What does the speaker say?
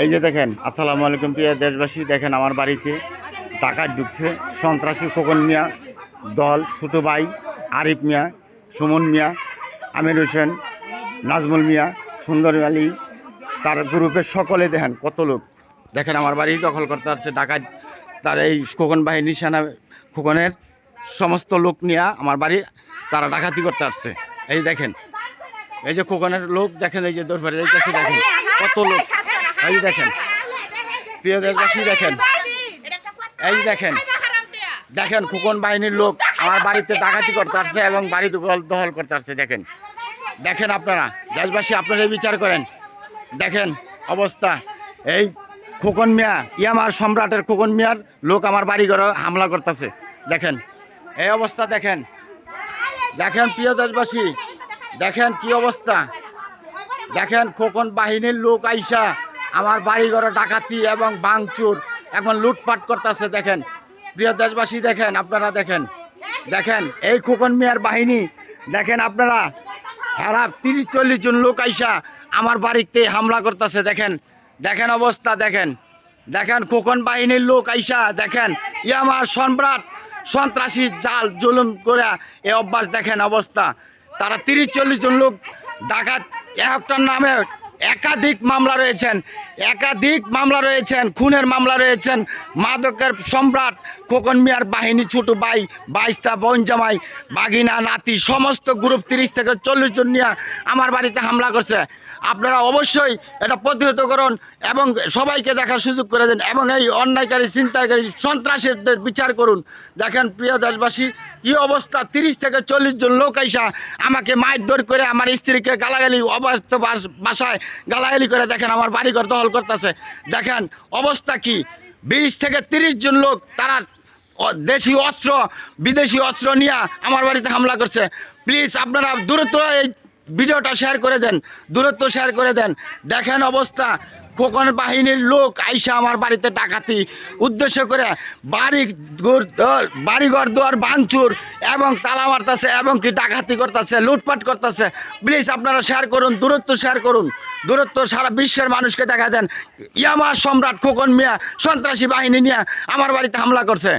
এই যে দেখেন, আসসালামু আলাইকুম প্রিয় দেশবাসী। দেখেন আমার বাড়িতে ডাকাত ঢুকছে। সন্ত্রাসী খোকন মিয়া দল, ছোট ভাই আরিফ মিয়া, সুমন মিয়া, আমির হোসেন, নাজমুল মিয়া, সুন্দরী আলী, তার গ্রুপের সকলে দেখেন কত লোক। দেখেন আমার বাড়ি দখল করতে আসছে ডাকাত। তার এই খোকন বাহিনী সেনা খোকনের সমস্ত লোক নিয়ে আমার বাড়ি তারা ডাকাতি করতে আসছে। এই দেখেন, এই যে খোকনের লোক দেখেন, এই যে দরবারে যাইতেছে, দেখেন কত লোক। এই দেখেন প্রিয় দেশবাসী, দেখেন এই দেখেন, দেখেন খোকন বাহিনীর লোক আমার বাড়িতে ডাকাতি করতে আসছে এবং বাড়ি দখল করতে আসছে। দেখেন দেখেন আপনারা দেশবাসী, আপনারা বিচার করেন। দেখেন অবস্থা, এই খোকন মিয়া ইয়ামার সম্রাটের খোকন মিয়ার লোক আমার বাড়ি ঘরে হামলা করতেছে। দেখেন এই অবস্থা, দেখেন দেখেন প্রিয় দেশবাসী, দেখেন কি অবস্থা। দেখেন খোকন বাহিনীর লোক আইসা আমার বাড়ি ঘরে ডাকাতি এবং ভাঙচুর এখন লুটপাট করতেছে। দেখেন প্রিয় দেশবাসী, দেখেন আপনারা, দেখেন দেখেন এই খোকন মিয়ার বাহিনী, দেখেন আপনারা, হেরা 30-40 জন লোক আইসা আমার বাড়িতে হামলা করতেছে। দেখেন দেখেন অবস্থা, দেখেন দেখেন খোকন বাহিনীর লোক আইসা, দেখেন ইয়ামার সম্রাট সন্ত্রাসী জাল জুলুম করে এই অভ্যাস। দেখেন অবস্থা, তারা 30-40 জন লোক ডাকাত, একটার নামে একাধিক মামলা রয়েছেন, খুনের মামলা রয়েছেন। মাদকের সম্রাট খোকন মিয়ার বাহিনী ছোট ভাই, বাইস্তা, বোন জামাই, বাগিনা, নাতি সমস্ত গ্রুপ 30-40 জন নিয়ে আমার বাড়িতে হামলা করছে। আপনারা অবশ্যই এটা প্রতিহত করুন এবং সবাইকে দেখার সুযোগ করে দেন এবং এই অন্যায়কারী, চিন্তাকারী, সন্ত্রাসীদের বিচার করুন। দেখেন প্রিয় দেশবাসী কি অবস্থা, 30-40 জন লোক আইসা আমাকে মারধর করে আমার স্ত্রীকে গালাগালি, অবাস্তব বাসায় গালাগালি করে দেখেন আমার বাড়িঘর দখল করতেছে। দেখেন অবস্থা কি, 20-30 জন লোক তারা দেশি অস্ত্র, বিদেশি অস্ত্র নিয়ে আমার বাড়িতে হামলা করছে। প্লিজ আপনারা দূরত্ব এই ভিডিওটা শেয়ার করে দেন, দূরত্ব শেয়ার করে দেন। দেখেন অবস্থা, খোকন বাহিনীর লোক আইসা আমার বাড়িতে ডাকাতি উদ্দেশ্য করে বাড়িঘর দুয়ার ভাঙচুর এবং তালা মারতেছে এবং কি ডাকাতি করতেছে, লুটপাট করতেছে। প্লিজ আপনারা শেয়ার করুন, দূরত্ব শেয়ার করুন, দূরত্ব সারা বিশ্বের মানুষকে দেখা দেন। ইয়ামার সম্রাট খোকন মিয়া সন্ত্রাসী বাহিনী নিয়ে আমার বাড়িতে হামলা করছে।